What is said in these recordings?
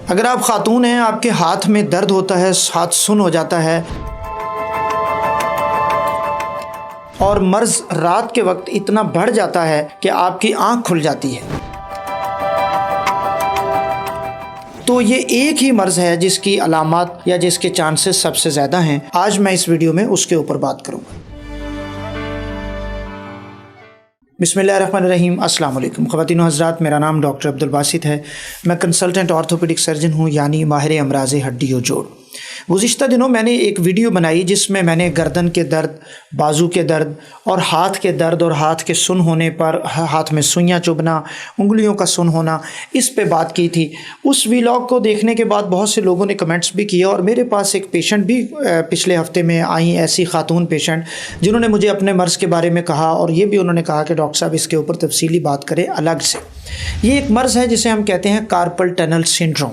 अगर आप खातून हैं, आपके हाथ में दर्द होता है, हाथ सुन्न हो जाता है और मर्ज़ रात के वक्त इतना बढ़ जाता है कि आपकी आंख खुल जाती है, तो ये एक ही मर्ज़ है जिसकी अलामात या जिसके चांसेस सबसे ज़्यादा हैं। आज मैं इस वीडियो में उसके ऊपर बात करूँगा। बिस्मिल्लाहिर्रहमानिर्रहीम, अस्सलाम वालेकुम ख़वातीन व हज़रात। मेरा नाम डॉक्टर अब्दुल बासित है। मैं कंसल्टेंट ऑर्थोपेडिक सर्जन हूँ, यानी माहिर अमराज़ हड्डी और जोड़। गुज़िश्ता दिनों मैंने एक वीडियो बनाई जिसमें मैंने गर्दन के दर्द, बाजू के दर्द और हाथ के दर्द और हाथ के सुन्न होने पर, हाथ में सुइयाँ चुभना, उंगलियों का सुन्न होना, इस पे बात की थी। उस व्लॉग को देखने के बाद बहुत से लोगों ने कमेंट्स भी किए और मेरे पास एक पेशेंट भी पिछले हफ्ते में आई, ऐसी खातून पेशेंट जिन्होंने मुझे अपने मर्ज़ के बारे में कहा और ये भी उन्होंने कहा कि डॉक्टर साहब इसके ऊपर तफसीली बात करें अलग से। ये एक मर्ज़ है जिसे हम कहते हैं carpal tunnel syndrome.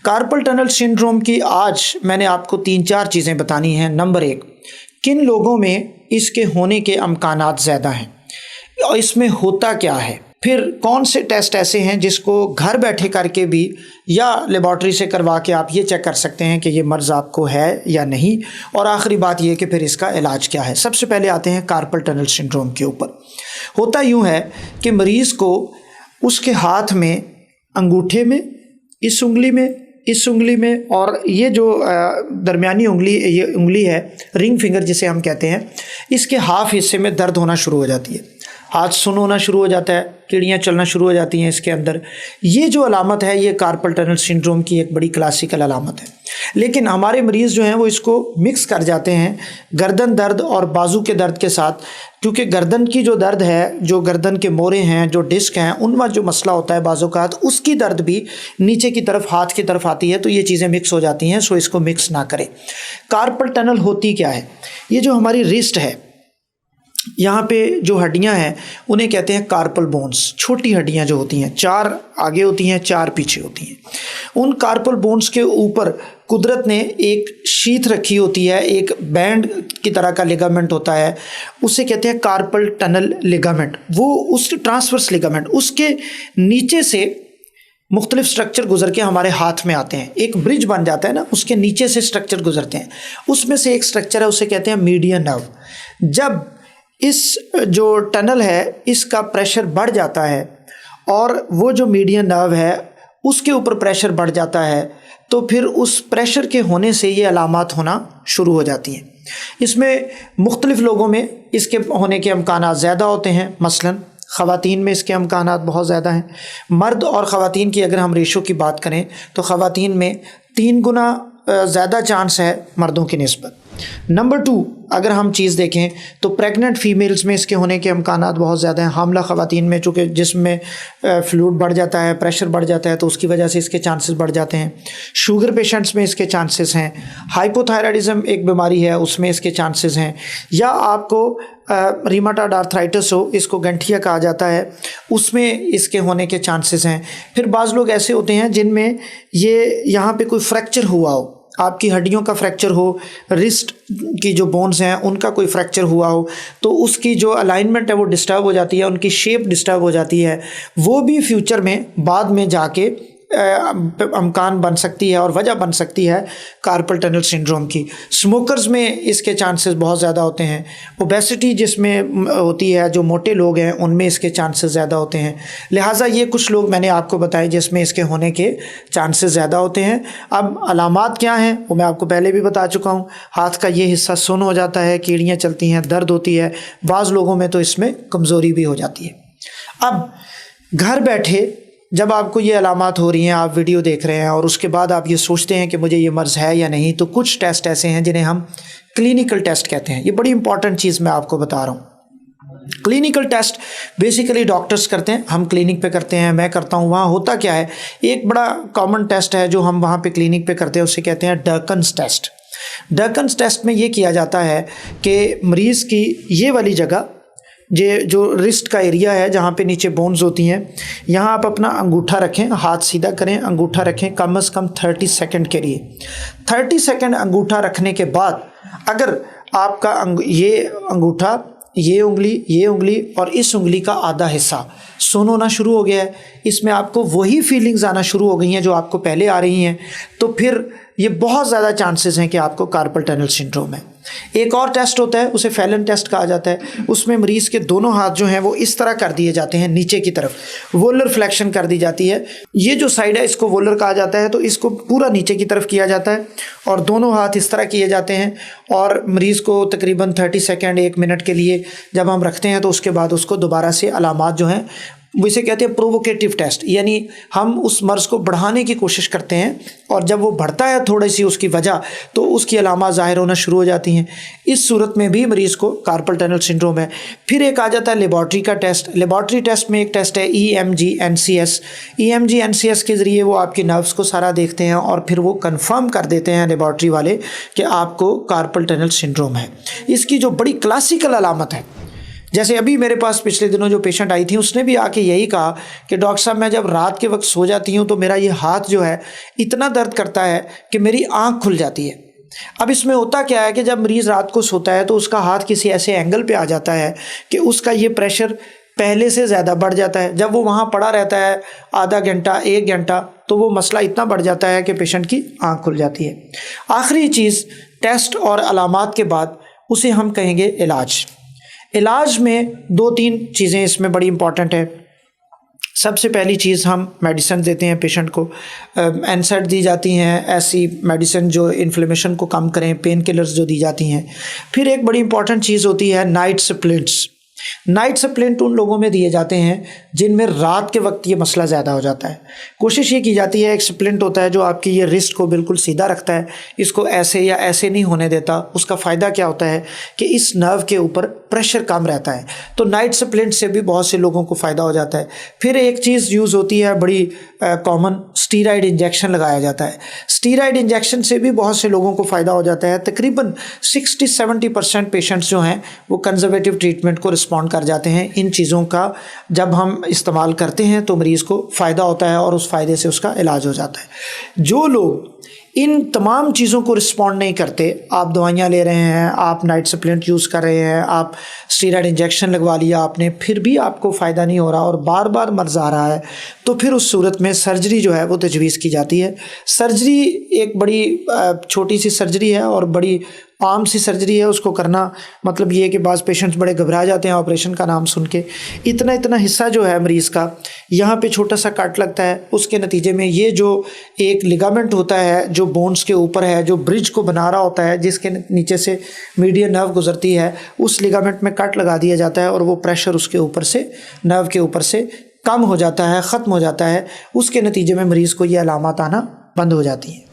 Carpal tunnel syndrome की आज मैंने आपको 3-4 चीज़ें बतानी हैं। नंबर 1, किन लोगों में इसके होने के अमकानात ज़्यादा हैं और इसमें होता क्या है। फिर कौन से टेस्ट ऐसे हैं जिसको घर बैठे करके भी या लेबॉर्ट्री से करवा के आप ये चेक कर सकते हैं कि ये मर्ज़ आपको है या नहीं। और आखिरी बात ये कि फिर इसका इलाज क्या है। सबसे पहले आते हैं कार्पल टनल सिंड्रोम के ऊपर। होता यूँ है कि मरीज़ को उसके हाथ में, अंगूठे में, इस उंगली में और ये जो दरमियानी उंगली, ये उंगली है रिंग फिंगर जिसे हम कहते हैं, इसके हाफ हिस्से में दर्द होना शुरू हो जाती है। हाथ सुन्न होना शुरू हो जाता है, कीड़ियाँ चलना शुरू हो जाती हैं इसके अंदर। ये जो अलामत है ये कार्पल टनल सिंड्रोम की एक बड़ी क्लासिकल अलामत है। लेकिन हमारे मरीज़ जो हैं वो इसको मिक्स कर जाते हैं गर्दन दर्द और बाजू के दर्द के साथ, क्योंकि गर्दन की जो दर्द है, जो गर्दन के मोरे हैं, जो डिस्क हैं, उनमें जो मसला होता है बाजू का, उसकी दर्द भी नीचे की तरफ, हाथ की तरफ आती है, तो ये चीज़ें मिक्स हो जाती हैं। सो इसको मिक्स ना करें। कार्पल टनल होती क्या है? ये जो हमारी रिस्ट है, यहाँ पे जो हड्डियाँ हैं उन्हें कहते हैं कार्पल बोन्स। छोटी हड्डियाँ जो होती हैं, 4 आगे होती हैं, 4 पीछे होती हैं। उन कार्पल बोन्स के ऊपर कुदरत ने एक शीथ रखी होती है, एक बैंड की तरह का लिगामेंट होता है, उसे कहते हैं कार्पल टनल लिगामेंट। वो उस ट्रांसवर्स लिगामेंट, उसके नीचे से मुख्तलिफ स्ट्रक्चर गुजर के हमारे हाथ में आते हैं। एक ब्रिज बन जाता है ना, उसके नीचे से स्ट्रक्चर गुजरते हैं। उसमें से एक स्ट्रक्चर है, उसे कहते हैं मीडियन नर्व। जब इस जो टनल है इसका प्रेशर बढ़ जाता है और वो जो मीडियन नर्व है उसके ऊपर प्रेशर बढ़ जाता है, तो फिर उस प्रेशर के होने से ये अलामात होना शुरू हो जाती हैं। इसमें मुख्तलिफ लोगों में इसके होने के अमकानात ज़्यादा होते हैं। मसलन ख़वातीन में इसके अमकानात बहुत ज़्यादा हैं। मर्द और ख़वातीन की अगर हम रेशो की बात करें तो ख़वातीन में 3 गुना ज़्यादा चांस है मर्दों की निस्बत। नंबर 2, अगर हम चीज़ देखें तो प्रेग्नेंट फ़ीमेल्स में इसके होने के अमकानात बहुत ज़्यादा हैं। हामला ख़वातीन में चूँकि जिस्म में फ्लूइड बढ़ जाता है, प्रेशर बढ़ जाता है, तो उसकी वजह से इसके चांसेस बढ़ जाते हैं। शुगर पेशेंट्स में इसके चांसेस हैं। हाइपोथायराइडिज़म एक बीमारी है, उसमें इसके चांसेस हैं। या आपको रिमाटॉयड आर्थराइटिस हो, इसको गंठिया कहा जाता है, उसमें इसके होने के चांसेस हैं। फिर बाज़ लोग ऐसे होते हैं जिनमें ये यहाँ पे कोई फ्रैक्चर हुआ हो, आपकी हड्डियों का फ्रैक्चर हो, रिस्ट की जो बोन्स हैं उनका कोई फ्रैक्चर हुआ हो, तो उसकी जो अलाइनमेंट है वो डिस्टर्ब हो जाती है, उनकी शेप डिस्टर्ब हो जाती है। वो भी फ्यूचर में बाद में जाके अमकान बन सकती है और वजह बन सकती है कार्पल टनल सिंड्रोम की। स्मोकर्स में इसके चांसेस बहुत ज़्यादा होते हैं। ओबेसिटी जिसमें होती है, जो मोटे लोग हैं, उनमें इसके चांसेस ज़्यादा होते हैं। लिहाजा ये कुछ लोग मैंने आपको बताए जिसमें इसके होने के चांसेस ज़्यादा होते हैं। अब अलामात क्या हैं वो मैं आपको पहले भी बता चुका हूँ। हाथ का ये हिस्सा सुन्न हो जाता है, कीड़ियाँ चलती हैं, दर्द होती है, बाज़ लोगों में तो इसमें कमज़ोरी भी हो जाती है। अब घर बैठे जब आपको ये अलामात हो रही हैं, आप वीडियो देख रहे हैं और उसके बाद आप ये सोचते हैं कि मुझे ये मर्ज़ है या नहीं, तो कुछ टेस्ट ऐसे हैं जिन्हें हम क्लिनिकल टेस्ट कहते हैं। ये बड़ी इंपॉर्टेंट चीज़ मैं आपको बता रहा हूँ। क्लिनिकल टेस्ट बेसिकली डॉक्टर्स करते हैं, हम क्लिनिक पे करते हैं, मैं करता हूँ। वहाँ होता क्या है, एक बड़ा कॉमन टेस्ट है जो हम वहाँ पे क्लिनिक पे करते हैं, उसे कहते हैं डर्कन्स टेस्ट। डर्कन्स टेस्ट में ये किया जाता है कि मरीज़ की ये वाली जगह, ये जो रिस्ट का एरिया है जहाँ पे नीचे बोन्स होती हैं, यहाँ आप अपना अंगूठा रखें, हाथ सीधा करें, अंगूठा रखें कम से कम 30 सेकंड के लिए। 30 सेकंड अंगूठा रखने के बाद अगर आपका ये अंगूठा ये उंगली और इस उंगली का आधा हिस्सा सुन होना शुरू हो गया है। इसमें आपको वही फीलिंग्स आना शुरू हो गई हैं जो आपको पहले आ रही हैं, तो फिर ये बहुत ज़्यादा चांसेस हैं कि आपको कार्पल टनल सिंड्रोम है। एक और टेस्ट होता है, उसे फैलन टेस्ट कहा जाता है। उसमें मरीज़ के दोनों हाथ जो हैं वो इस तरह कर दिए जाते हैं, नीचे की तरफ वोलर फ्लेक्शन कर दी जाती है। ये जो साइड है इसको वोलर कहा जाता है, तो इसको पूरा नीचे की तरफ किया जाता है और दोनों हाथ इस तरह किए जाते हैं और मरीज़ को तकरीबन 30 सेकेंड 1 मिनट के लिए जब हम रखते हैं तो उसके बाद उसको दोबारा से अलामात जो हैं वो इसे कहते हैं प्रोवोकेटिव टेस्ट, यानी हम उस मर्ज़ को बढ़ाने की कोशिश करते हैं और जब वो बढ़ता है थोड़ी सी उसकी वजह, तो उसकी अलामात ज़ाहिर होना शुरू हो जाती हैं। इस सूरत में भी मरीज़ को कार्पल टनल सिंड्रोम है। फिर एक आ जाता है लेबॉर्ट्री का टेस्ट। लेबॉर्ट्री टेस्ट में एक टेस्ट है EMG NCS। EMG NCS के ज़रिए वो आपके नर्व्स को सारा देखते हैं और फिर वो कन्फर्म कर देते हैं लेबॉर्ट्री वाले कि आपको कार्पल टनल सिंड्रोम है। इसकी जो बड़ी क्लासिकल अलामत है, जैसे अभी मेरे पास पिछले दिनों जो पेशेंट आई थी उसने भी आके यही कहा कि डॉक्टर साहब मैं जब रात के वक्त सो जाती हूँ तो मेरा ये हाथ जो है इतना दर्द करता है कि मेरी आँख खुल जाती है। अब इसमें होता क्या है कि जब मरीज़ रात को सोता है तो उसका हाथ किसी ऐसे एंगल पे आ जाता है कि उसका ये प्रेशर पहले से ज़्यादा बढ़ जाता है। जब वो वहाँ पड़ा रहता है आधा घंटा 1 घंटा तो वो मसला इतना बढ़ जाता है कि पेशेंट की आँख खुल जाती है। आखिरी चीज़ टेस्ट और अलामात के बाद उसे हम कहेंगे इलाज। इलाज में 2-3 चीज़ें इसमें बड़ी इंपॉर्टेंट है। सबसे पहली चीज़ हम मेडिसिन देते हैं पेशेंट को, एनसेड दी जाती हैं, ऐसी मेडिसिन जो इन्फ्लेमेशन को कम करें, पेन किलर्स जो दी जाती हैं। फिर एक बड़ी इंपॉर्टेंट चीज़ होती है नाइट सप्लिंट्स। नाइट सप्लिंट उन लोगों में दिए जाते हैं जिनमें रात के वक्त ये मसला ज़्यादा हो जाता है। कोशिश ये की जाती है, एक सप्लिंट होता है जो आपकी ये रिस्ट को बिल्कुल सीधा रखता है, इसको ऐसे या ऐसे नहीं होने देता। उसका फ़ायदा क्या होता है कि इस नर्व के ऊपर प्रेशर कम रहता है, तो नाइट सप्लिंट से भी बहुत से लोगों को फ़ायदा हो जाता है। फिर एक चीज़ यूज़ होती है बड़ी कॉमन, स्टीरॉयड इंजेक्शन लगाया जाता है। स्टीरॉयड इंजेक्शन से भी बहुत से लोगों को फ़ायदा हो जाता है। तकरीबन 60-70% पेशेंट्स जो हैं वो कंजर्वेटिव ट्रीटमेंट को रिस्पॉन्ड कर जाते हैं। इन चीज़ों का जब हम इस्तेमाल करते हैं तो मरीज़ को फ़ायदा होता है और उस फ़ायदे से उसका इलाज हो जाता है। जो लोग इन तमाम चीज़ों को रिस्पॉन्ड नहीं करते, आप दवाइयाँ ले रहे हैं, आप नाइट सप्लिमेंट यूज़ कर रहे हैं, आप स्टीरॉयड इंजेक्शन लगवा लिया आपने, फिर भी आपको फ़ायदा नहीं हो रहा और बार बार मर्ज़ आ रहा है, तो फिर उस सूरत में सर्जरी जो है वो तजवीज़ की जाती है। सर्जरी एक बड़ी छोटी सी सर्जरी है और बड़ी आम सी सर्जरी है। उसको करना मतलब ये है कि बाज़ पेशेंट्स बड़े घबरा जाते हैं ऑपरेशन का नाम सुन के। इतना हिस्सा जो है मरीज़ का, यहाँ पे छोटा सा कट लगता है, उसके नतीजे में ये जो एक लिगामेंट होता है जो बोन्स के ऊपर है, जो ब्रिज को बना रहा होता है, जिसके नीचे से मीडियन नर्व गुजरती है, उस लिगामेंट में कट लगा दिया जाता है और वो प्रेशर उसके ऊपर से, नर्व के ऊपर से कम हो जाता है, ख़त्म हो जाता है। उसके नतीजे में मरीज़ को ये अलामत आना बंद हो जाती हैं।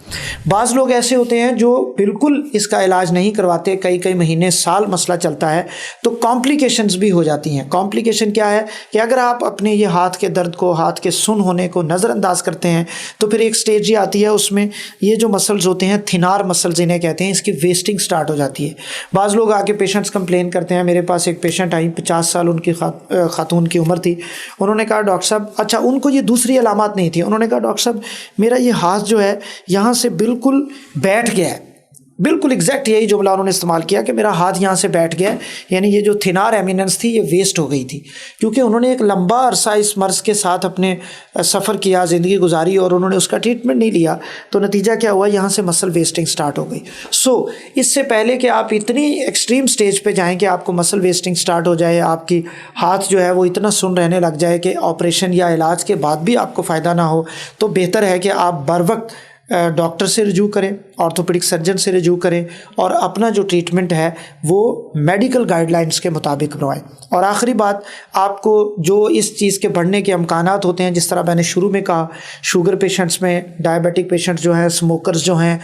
बाज़ लोग ऐसे होते हैं जो बिल्कुल इसका इलाज नहीं करवाते, कई महीने साल मसला चलता है, तो कॉम्प्लिकेशंस भी हो जाती हैं। कॉम्प्लिकेशन क्या है कि अगर आप अपने ये हाथ के दर्द को, हाथ के सुन होने को नज़रअंदाज करते हैं तो फिर एक स्टेज ये आती है, उसमें ये जो मसल्स होते हैं, थिनार मसल्स इन्हें कहते हैं, इसकी वेस्टिंग स्टार्ट हो जाती है। बाज़ लोग आके पेशेंट्स कंप्लेन करते हैं। मेरे पास एक पेशेंट आई, 50 साल उनकी खातून की उम्र थी। उन्होंने कहा डॉक्टर साहब, अच्छा उनको ये दूसरी अलामत नहीं थी, उन्होंने कहा डॉक्टर साहब मेरा ये हाथ जो है यहाँ से बिल्कुल बैठ गया है। बिल्कुल एग्जैक्ट यही जुमला उन्होंने इस्तेमाल किया कि मेरा हाथ यहाँ से बैठ गया है, यानी ये जो थिनार एमिनेंस थी ये वेस्ट हो गई थी, क्योंकि उन्होंने एक लंबा अरसा इस मर्ज़ के साथ अपने सफ़र किया, ज़िंदगी गुजारी और उन्होंने उसका ट्रीटमेंट नहीं लिया, तो नतीजा क्या हुआ, यहाँ से मसल वेस्टिंग स्टार्ट हो गई। सो इससे पहले कि आप इतनी एक्सट्रीम स्टेज पे जाएं कि आपको मसल वेस्टिंग स्टार्ट हो जाए, आपकी हाथ जो है वो इतना सुन रहने लग जाए कि ऑपरेशन या इलाज के बाद भी आपको फ़ायदा ना हो, तो बेहतर है कि आप बर वक्त डॉक्टर से रिजू करें, ऑर्थोपेडिक सर्जन से रिजू करें और अपना जो ट्रीटमेंट है वो मेडिकल गाइडलाइंस के मुताबिक बनवाएं। और आखिरी बात, आपको जो इस चीज़ के बढ़ने के अमकानात होते हैं, जिस तरह मैंने शुरू में कहा, शुगर पेशेंट्स में, डायबिटिक पेशेंट्स जो हैं, स्मोकर्स जो हैं,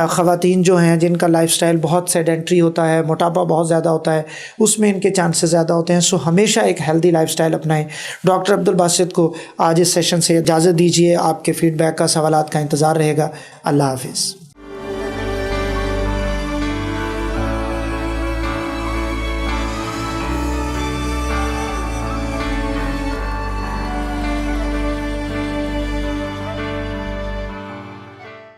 ख़वातीन जो हैं जिनका लाइफस्टाइल बहुत सेडेंट्री होता है, मोटापा बहुत ज़्यादा होता है, उसमें इनके चांसेस ज़्यादा होते हैं। सो हमेशा एक हेल्दी लाइफस्टाइल अपनाएं। डॉक्टर अब्दुल बासित को आज इस सेशन से इजाज़त दीजिए। आपके फ़ीडबैक का, सवालात का इंतज़ार रहेगा। अल्लाह हाफ़िज़।